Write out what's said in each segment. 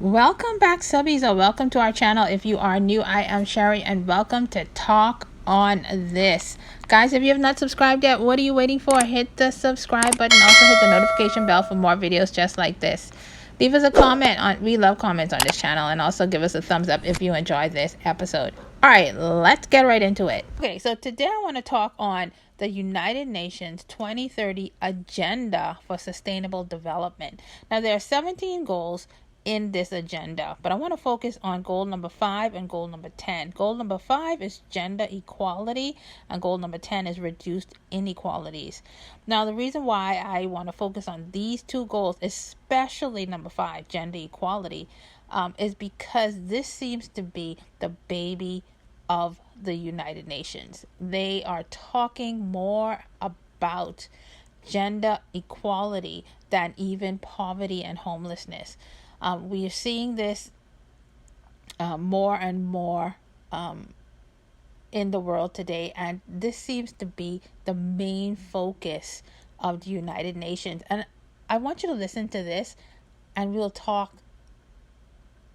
Welcome back, subbies, or welcome to our channel. If you are new, I am Sherry, and welcome to Talk on This. Guys, if you have not subscribed yet, what are you waiting for? Hit the subscribe button. Also hit the notification bell for more videos just like this. Leave us a comment. We love comments on this channel, and also give us a thumbs up if you enjoyed this episode. All right, let's get right into it. Okay, so today I want to talk on the United Nations 2030 Agenda for Sustainable Development. Now, there are 17 goals in this agenda, but I want to focus on goal number 5 and goal number 10. Goal number 5 is gender equality, and goal number 10 is reduced inequalities. Now, the reason why I want to focus on these two goals, especially number 5, gender equality, is because this seems to be the baby of the United Nations. They are talking more about gender equality than even poverty and homelessness. We are seeing this more and more in the world today, and this seems to be the main focus of the United Nations. And I want you to listen to this, and we'll talk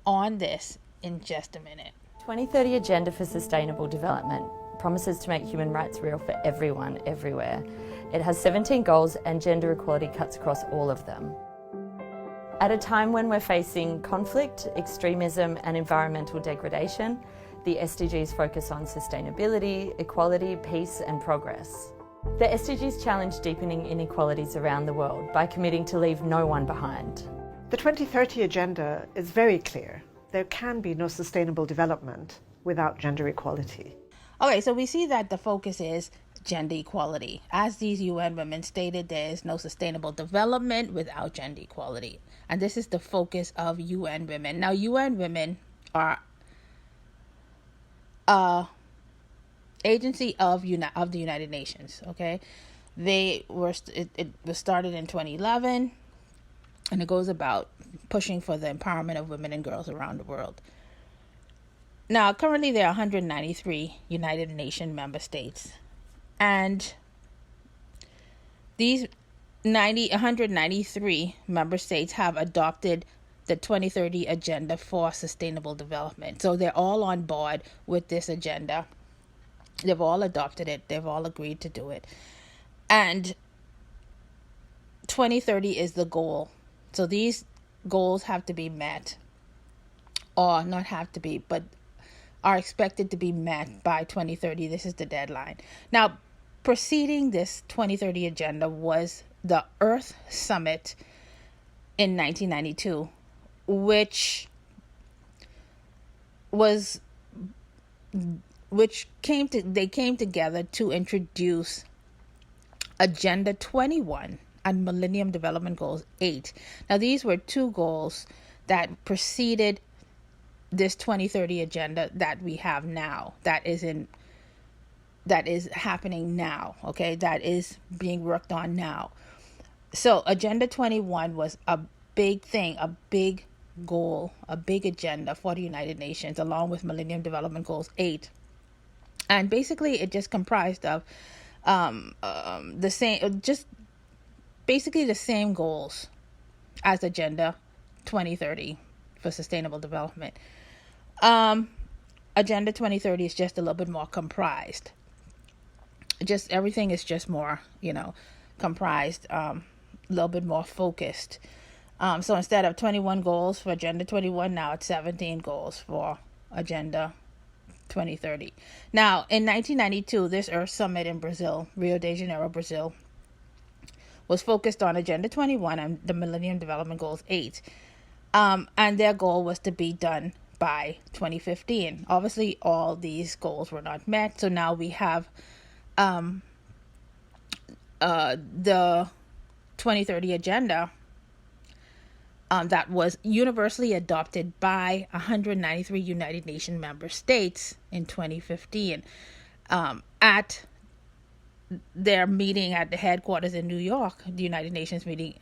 on this in just a minute. 2030 Agenda for Sustainable Development promises to make human rights real for everyone, everywhere. It has 17 goals, and gender equality cuts across all of them. At a time when we're facing conflict, extremism and environmental degradation, the SDGs focus on sustainability, equality, peace and progress. The SDGs challenge deepening inequalities around the world by committing to leave no one behind. The 2030 Agenda is very clear. There can be no sustainable development without gender equality. Okay, so we see that the focus is gender equality. As these UN women stated, there is no sustainable development without gender equality. And this is the focus of UN women. Now, UN women are agency of the United Nations, okay? It was started in 2011, and it goes about pushing for the empowerment of women and girls around the world. Now, currently there are 193 United Nations member states, and these 193 member states have adopted the 2030 Agenda for Sustainable Development. So they're all on board with this agenda. They've all adopted it. They've all agreed to do it. And 2030 is the goal. So these goals have to be met, or not have to be, but are expected to be met by 2030. This is the deadline. Now, preceding this 2030 agenda was the Earth Summit in 1992, which came together to introduce Agenda 21 and Millennium Development Goals 8. Now, these were two goals that preceded this 2030 agenda that we have now, that is happening now, okay, that is being worked on now. So Agenda 21 was a big thing, a big goal, a big agenda for the United Nations, along with Millennium Development Goals 8. And basically it just comprised of the same goals as Agenda 2030 for Sustainable Development. Agenda 2030 is just a little bit more comprised. Just everything is just more, comprised, a little bit more focused. So instead of 21 goals for Agenda 21, now it's 17 goals for Agenda 2030. Now, in 1992, this Earth Summit in Brazil, Rio de Janeiro, Brazil, was focused on Agenda 21 and the Millennium Development Goals 8. And their goal was to be done by 2015. Obviously, all these goals were not met. So now we have the 2030 agenda that was universally adopted by 193 United Nations member states in 2015 at their meeting at the headquarters in New York, the United Nations meeting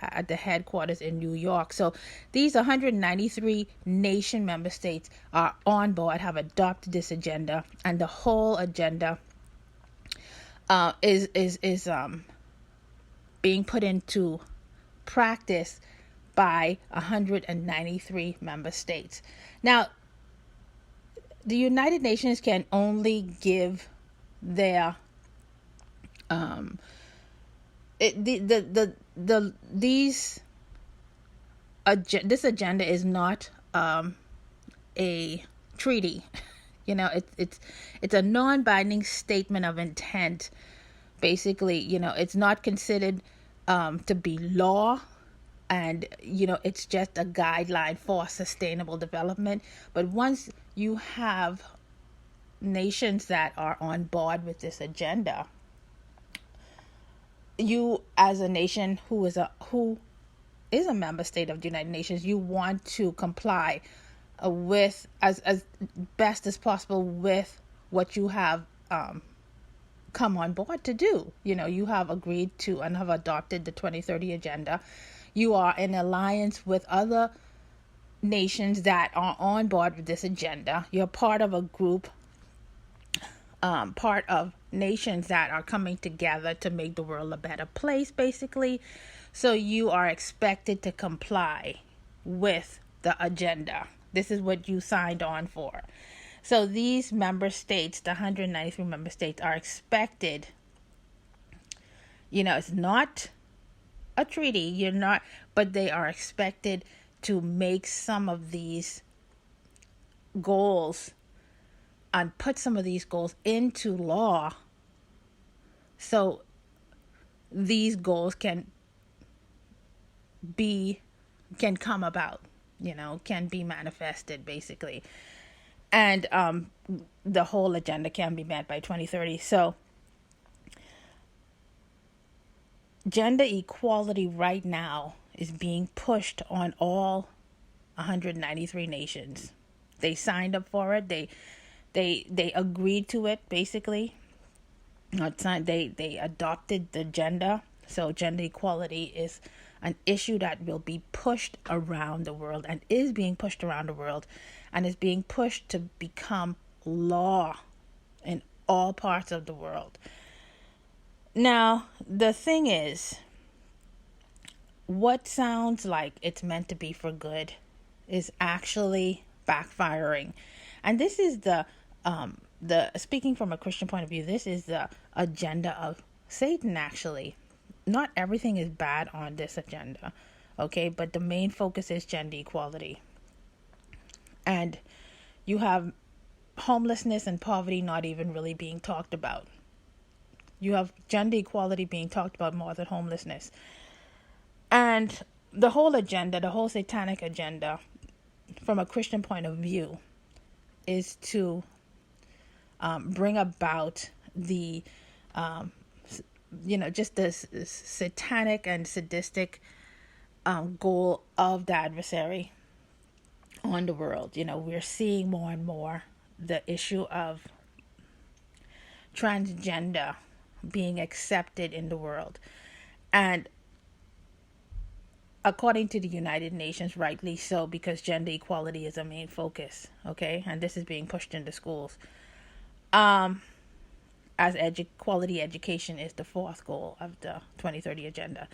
at the headquarters in New York. So these 193 nation member states are on board, have adopted this agenda, and the whole agenda is being put into practice by 193 member states. Now, the United Nations can only give their this agenda is not a treaty. It's a non-binding statement of intent. Basically, it's not considered to be law, and it's just a guideline for sustainable development. But once you have nations that are on board with this agenda, you as a nation who is a member state of the United Nations, you want to comply with as best as possible with what you have come on board to do. You have agreed to and have adopted the 2030 agenda. You are in alliance with other nations that are on board with this agenda. You're part of a group, part of nations that are coming together to make the world a better place, basically. So you are expected to comply with the agenda. This is what you signed on for. So these member states, the 193 member states, are expected, it's not a treaty, but they are expected to make some of these goals and put some of these goals into law, so these goals can come about, can be manifested, basically. And the whole agenda can be met by 2030. So gender equality right now is being pushed on all 193 nations. They signed up for it. They agreed to it, basically. They adopted the agenda. So gender equality is an issue that will be pushed around the world, and is being pushed around the world, and is being pushed to become law in all parts of the world. Now, the thing is, what sounds like it's meant to be for good is actually backfiring. And this is the speaking from a Christian point of view, this is the agenda of Satan, actually. Not everything is bad on this agenda, okay? But the main focus is gender equality. And you have homelessness and poverty not even really being talked about. You have gender equality being talked about more than homelessness. And the whole agenda, the whole satanic agenda, from a Christian point of view, is to bring about the just this satanic and sadistic goal of the adversary on the world. We're seeing more and more the issue of transgender being accepted in the world. And according to the United Nations, rightly so, because gender equality is a main focus, okay? And this is being pushed into schools. As quality education is the fourth goal of the 2030 agenda.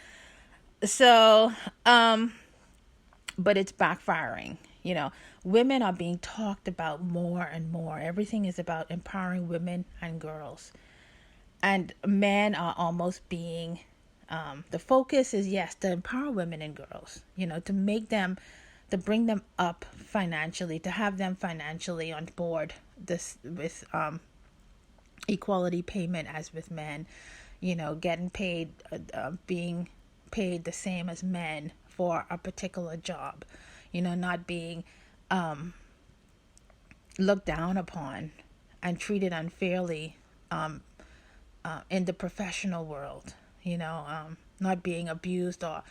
So, but it's backfiring. Women are being talked about more and more. Everything is about empowering women and girls. And men are almost being, the focus is, yes, to empower women and girls, to make them, to bring them up financially, to have them financially on board this with equality payment as with men, getting paid, being paid the same as men for a particular job, not being looked down upon and treated unfairly in the professional world, not being abused or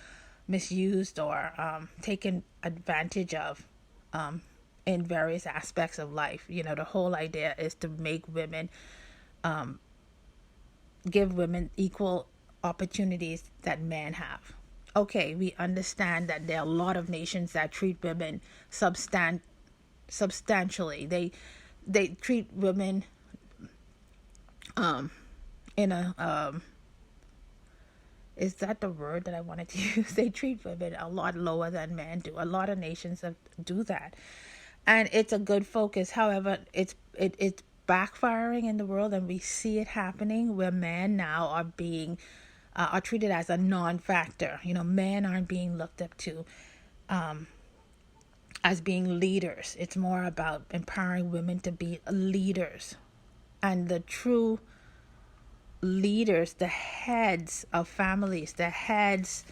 misused or taken advantage of in various aspects of life. The whole idea is to make women, give women equal opportunities that men have. Okay, we understand that there are a lot of nations that treat women substantially. They treat women in a Is that the word that I wanted to use? They treat women a lot lower than men do. A lot of nations do that, and it's a good focus. However, it's backfiring in the world, and we see it happening where men now are treated as a non-factor. Men aren't being looked up to as being leaders. It's more about empowering women to be leaders, and the true leaders, the heads of families, the heads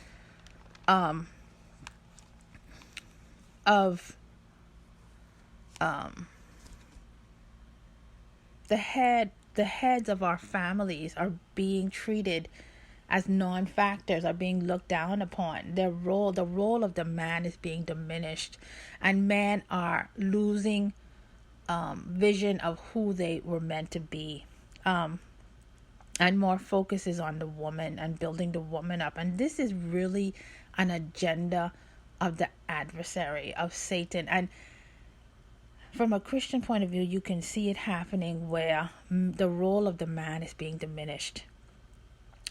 of the heads of our families are being treated as non-factors, are being looked down upon. The role of the man is being diminished, and men are losing vision of who they were meant to be. And more focus is on the woman and building the woman up. And this is really an agenda of the adversary, of Satan. And from a Christian point of view, you can see it happening where the role of the man is being diminished.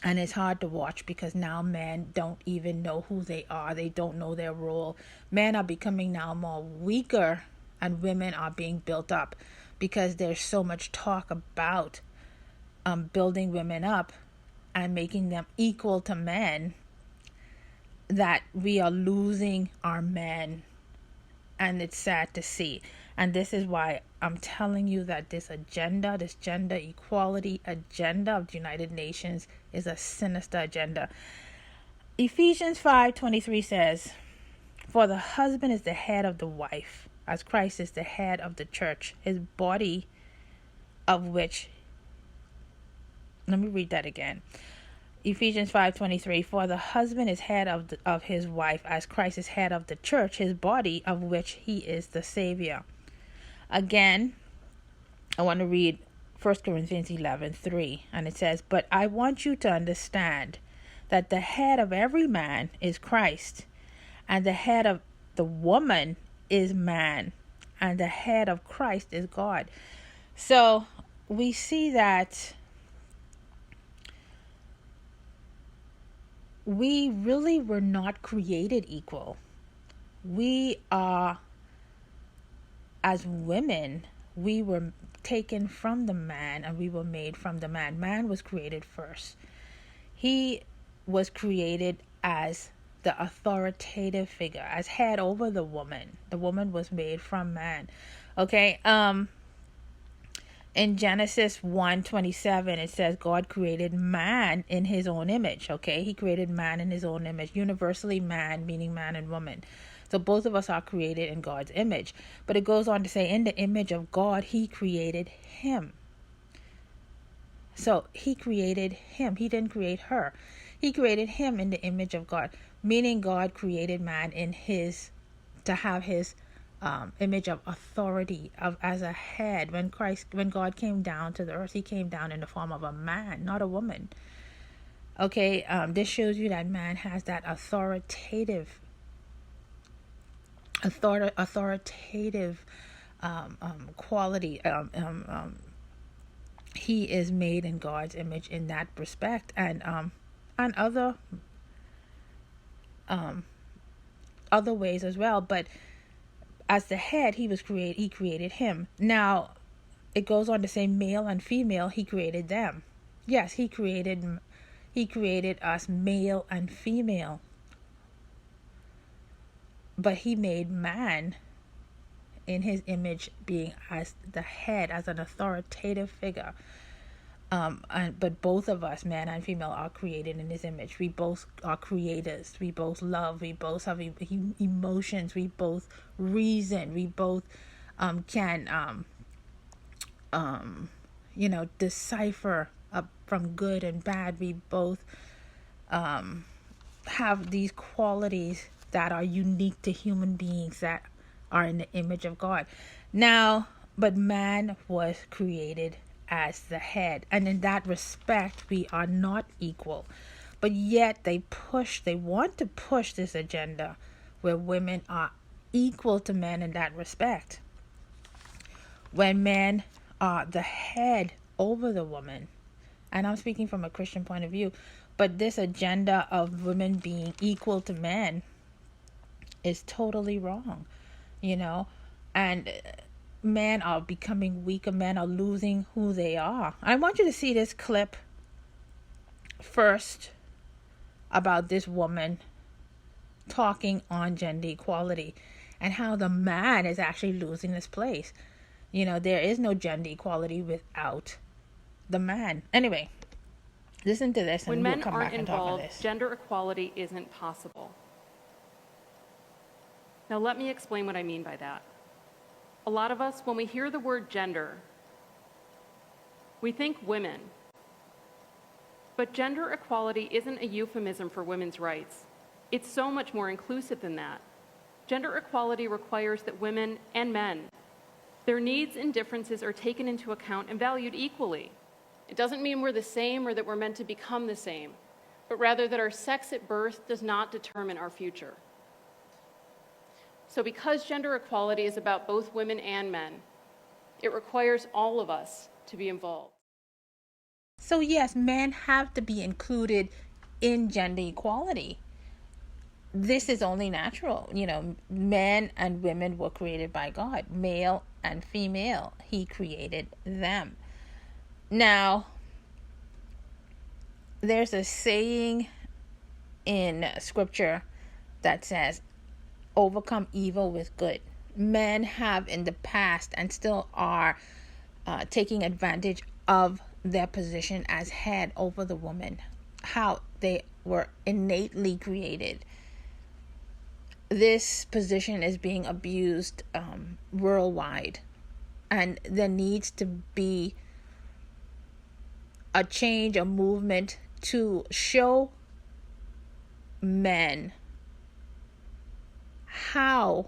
And it's hard to watch because now men don't even know who they are. They don't know their role. Men are becoming now more weaker, and women are being built up because there's so much talk about building women up and making them equal to men, that we are losing our men. And it's sad to see. And this is why I'm telling you that this agenda, this gender equality agenda of the United Nations is a sinister agenda. Ephesians 5:23 says, "For the husband is the head of the wife, as Christ is the head of the church, his body, of which..." Let me read that again. Ephesians 5:23, "For the husband is head of his wife, as Christ is head of the church, his body, of which he is the Savior." Again, I want to read 1 Corinthians 11:3, and it says, "But I want you to understand that the head of every man is Christ, and the head of the woman is man, and the head of Christ is God." So we see that we really were not created equal. We are, as women, we were taken from the man and we were made from the man. Man was created first. He was created as the authoritative figure, as head over the woman. The woman was made from man. Okay, in Genesis 1:27, it says God created man in his own image. Okay, he created man in his own image. Universally man, meaning man and woman. So both of us are created in God's image. But it goes on to say, in the image of God, he created him. So he created him. He didn't create her. He created him in the image of God, meaning God created man to have his image of authority, as a head. When God came down to the earth, he came down in the form of a man, not a woman. Okay, this shows you that man has that authoritative quality. He is made in God's image in that respect, and other ways as well. But as the head, he created him. Now, it goes on to say male and female, he created them. Yes, he created us male and female. But he made man in his image, being as the head, as an authoritative figure. But both of us, man and female, are created in his image. We both are creators. We both love. We both have emotions. We both reason. We both can decipher from good and bad. We both have these qualities that are unique to human beings that are in the image of God. Now, but man was created as the head, and in that respect we are not equal. But yet they want to push this agenda where women are equal to men in that respect, when men are the head over the woman. And I'm speaking from a Christian point of view. But this agenda of women being equal to men is totally wrong, you know, and men are becoming weaker, men are losing who they are. I want you to see this clip first about this woman talking on gender equality and how the man is actually losing his place. You know, there is no gender equality without the man. Anyway, listen to this and we'll come back and talk on this. Gender equality isn't possible. Now let me explain what I mean by that. A lot of us, when we hear the word gender, we think women. But gender equality isn't a euphemism for women's rights. It's so much more inclusive than that. Gender equality requires that women and men, their needs and differences are taken into account and valued equally. It doesn't mean we're the same or that we're meant to become the same, but rather that our sex at birth does not determine our future. So because gender equality is about both women and men, it requires all of us to be involved. So yes, men have to be included in gender equality. This is only natural. You know, men and women were created by God, male and female. He created them. Now, there's a saying in scripture that says, overcome evil with good. Men have in the past and still are taking advantage of their position as head over the woman, how they were innately created. This position is being abused worldwide, and there needs to be a change, a movement to show men how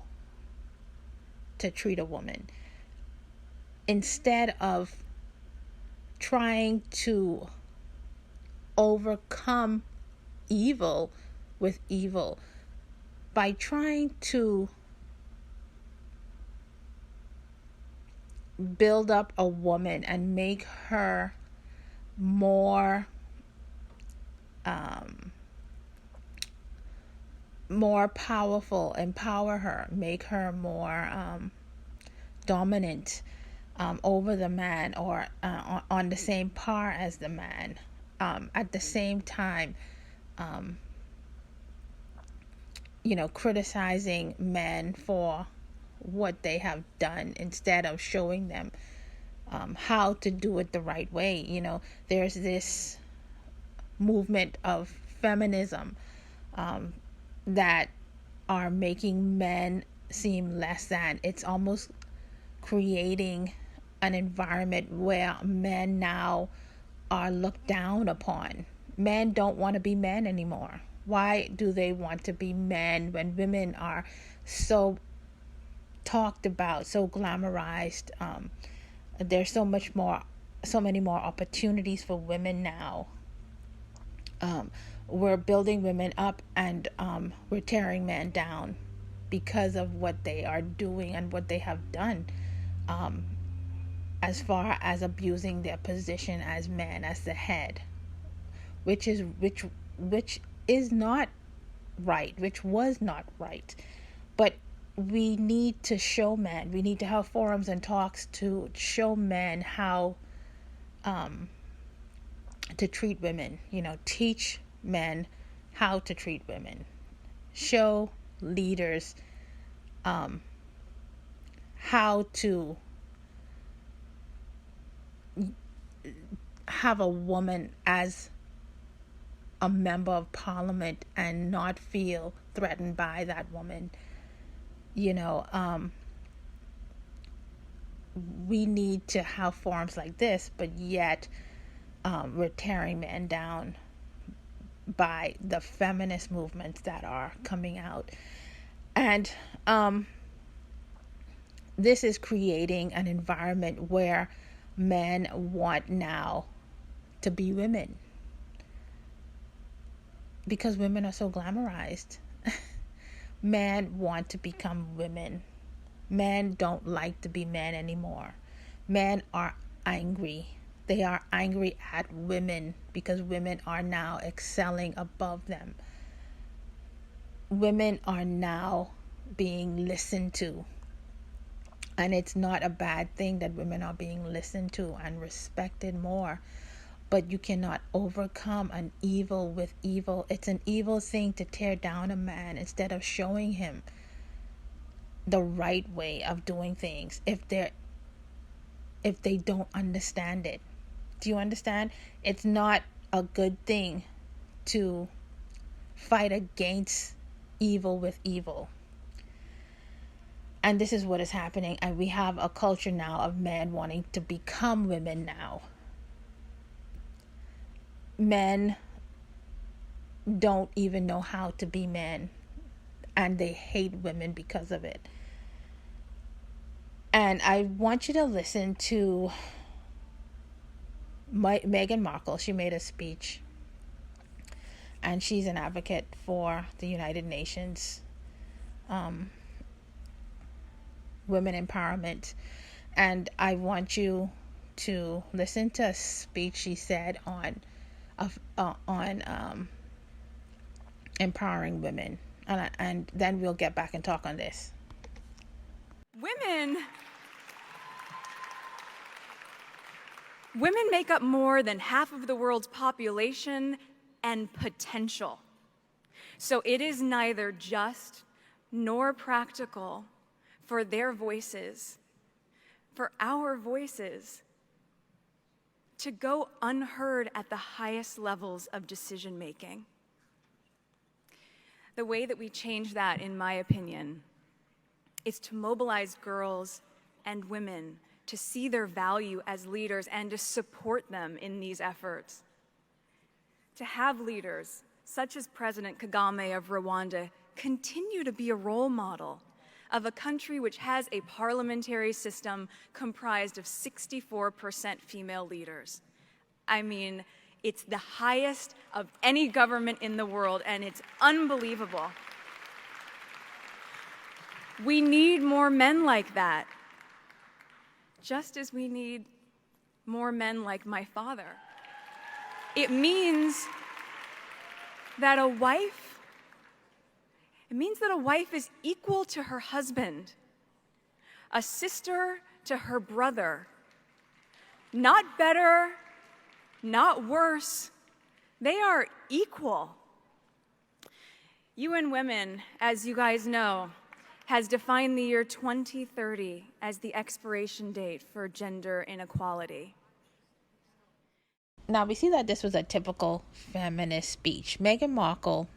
to treat a woman instead of trying to overcome evil with evil by trying to build up a woman and make her more powerful, empower her, make her more dominant over the man, or on the same par as the man. At the same time, criticizing men for what they have done instead of showing them how to do it the right way. There's this movement of feminism that are making men seem less than. It's almost creating an environment where men now are looked down upon. Men don't want to be men anymore. Why do they want to be men when women are so talked about, so glamorized? There's so many more opportunities for women now. We're building women up, and we're tearing men down because of what they are doing and what they have done, as far as abusing their position as men, as the head, which is not right, which was not right. But we need to show men, we need to have forums and talks to show men how to treat women, teach men how to treat women, show leaders how to have a woman as a member of parliament and not feel threatened by that woman. We need to have forums like this, but yet we're tearing men down by the feminist movements that are coming out. And this is creating an environment where men want now to be women, because women are so glamorized. Men want to become women. Men don't like to be men anymore. Men are angry. They are angry at women because women are now excelling above them. Women are now being listened to. And it's not a bad thing that women are being listened to and respected more. But you cannot overcome an evil with evil. It's an evil thing to tear down a man instead of showing him the right way of doing things if they don't understand it. Do you understand? It's not a good thing to fight against evil with evil. And this is what is happening. And we have a culture now of men wanting to become women now. Men don't even know how to be men. And they hate women because of it. And I want you to listen to Meghan Markle. She made a speech. And she's an advocate for the United Nations women empowerment. And I want you to listen to a speech she said on empowering women. And then we'll get back and talk on this. Women make up more than half of the world's population and potential. So it is neither just nor practical for their voices, for our voices, to go unheard at the highest levels of decision making. The way that we change that, in my opinion, is to mobilize girls and women to see their value as leaders and to support them in these efforts. To have leaders, such as President Kagame of Rwanda, continue to be a role model of a country which has a parliamentary system comprised of 64% female leaders. I mean, it's the highest of any government in the world, and it's unbelievable. We need more men like that, just as we need more men like my father. It means that a wife is equal to her husband, a sister to her brother. Not better, not worse. They are equal. UN Women, as you guys know, has defined the year 2030 as the expiration date for gender inequality. Now we see that this was a typical feminist speech. Meghan Markle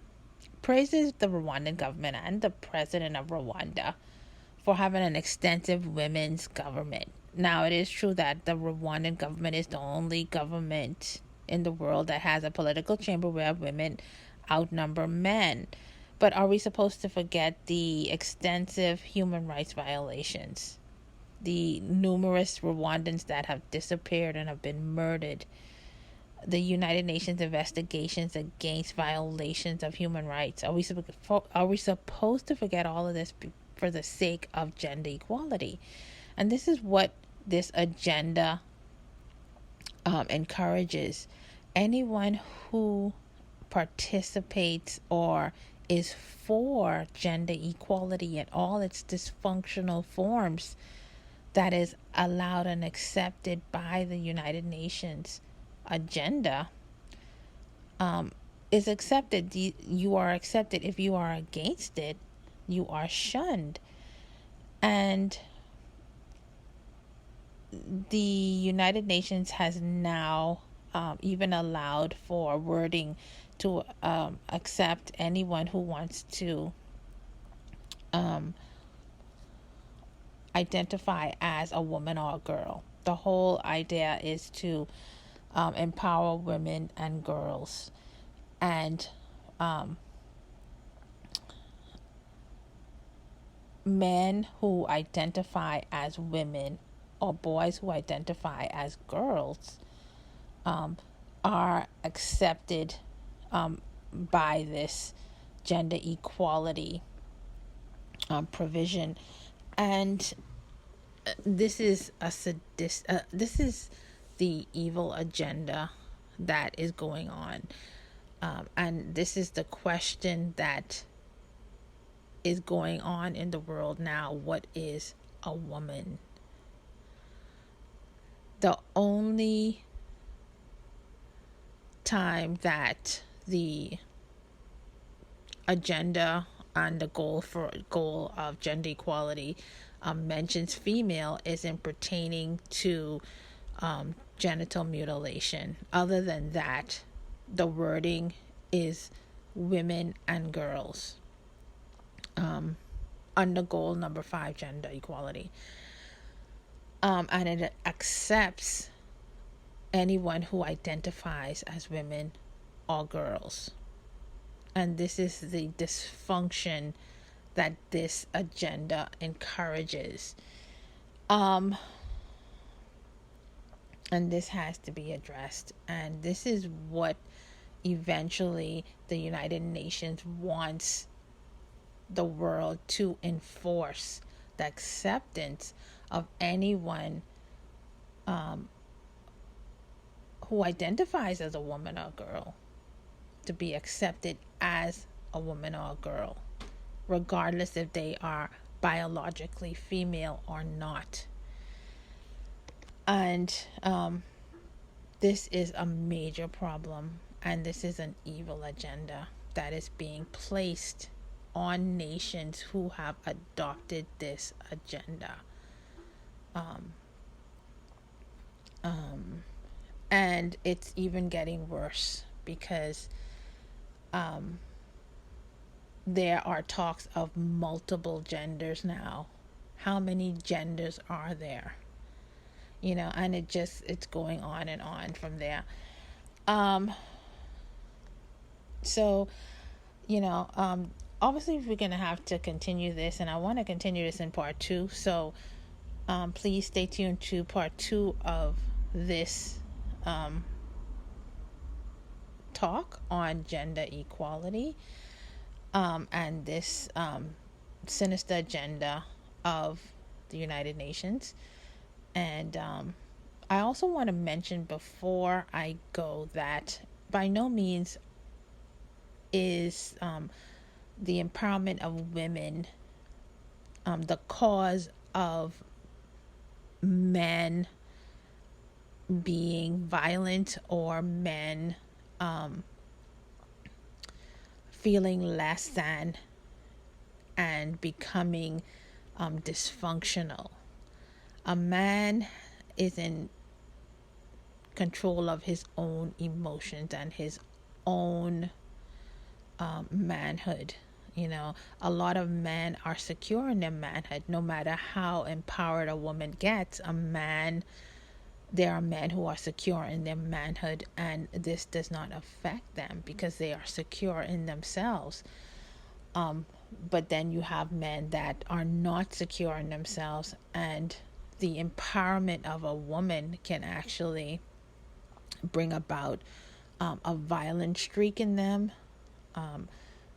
praises the Rwandan government and the president of Rwanda for having an extensive women's government. Now, it is true that the Rwandan government is the only government in the world that has a political chamber where women outnumber men. But are we supposed to forget the extensive human rights violations? The numerous Rwandans that have disappeared and have been murdered? The United Nations investigations against violations of human rights? Are we supposed to forget all of this for the sake of gender equality? And this is what this agenda encourages. Anyone who participates or is for gender equality in all its dysfunctional forms that is allowed and accepted by the United Nations agenda is accepted. You are accepted. If you are against it, you are shunned. And the United Nations has now even allowed for wording to accept anyone who wants to identify as a woman or a girl. The whole idea is to empower women and girls, and men who identify as women or boys who identify as girls are accepted by this gender equality provision. And this is the evil agenda that is going on. And this is the question that is going on in the world now. What is a woman? The only time that the agenda and the goal of gender equality mentions female is in pertaining to genital mutilation. Other than that, the wording is women and girls under goal number 5, gender equality. And it accepts anyone who identifies as women or girls. And this is the dysfunction that this agenda encourages. And this has to be addressed. And this is what eventually the United Nations wants the world to enforce: the acceptance of anyone who identifies as a woman or girl to be accepted as a woman or a girl, regardless if they are biologically female or not. And this is a major problem, and this is an evil agenda that is being placed on nations who have adopted this agenda. And it's even getting worse because there are talks of multiple genders now. How many genders are there? And it's going on and on from there. So, obviously we're going to have to continue this, and I want to continue this in part 2. So, please stay tuned to part 2 of this talk on gender equality and this sinister agenda of the United Nations. And I also want to mention before I go that by no means is the empowerment of women the cause of men being violent or men feeling less than and becoming dysfunctional. A man is in control of his own emotions and his own manhood. A lot of men are secure in their manhood. No matter how empowered a woman gets, there are men who are secure in their manhood, and this does not affect them because they are secure in themselves. But then you have men that are not secure in themselves, and the empowerment of a woman can actually bring about a violent streak in them.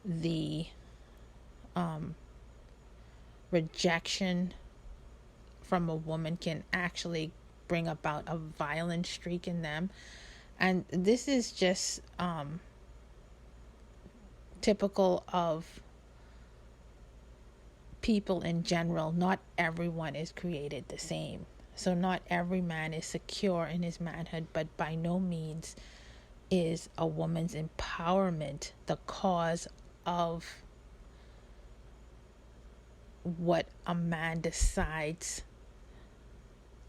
The rejection from a woman can actually bring about a violent streak in them. And this is just typical of people in general. Not everyone is created the same. So not every man is secure in his manhood, but by no means is a woman's empowerment the cause of what a man decides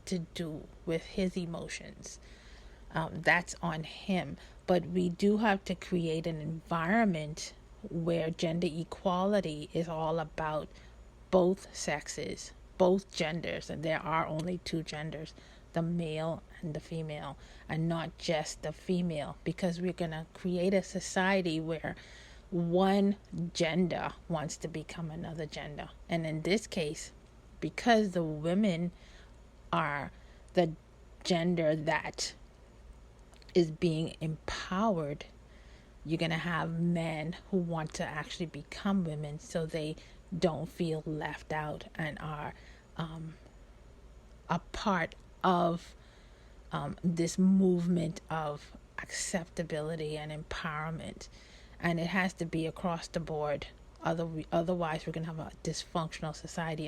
to do with his emotions. That's on him. But we do have to create an environment where gender equality is all about both sexes, both genders, and there are only 2 genders, the male and the female, and not just the female, because we're going to create a society where one gender wants to become another gender. And in this case, because the women are the gender that is being empowered, you're going to have men who want to actually become women so they don't feel left out and are a part of this movement of acceptability and empowerment, and it has to be across the board. Otherwise, we're going to have a dysfunctional society.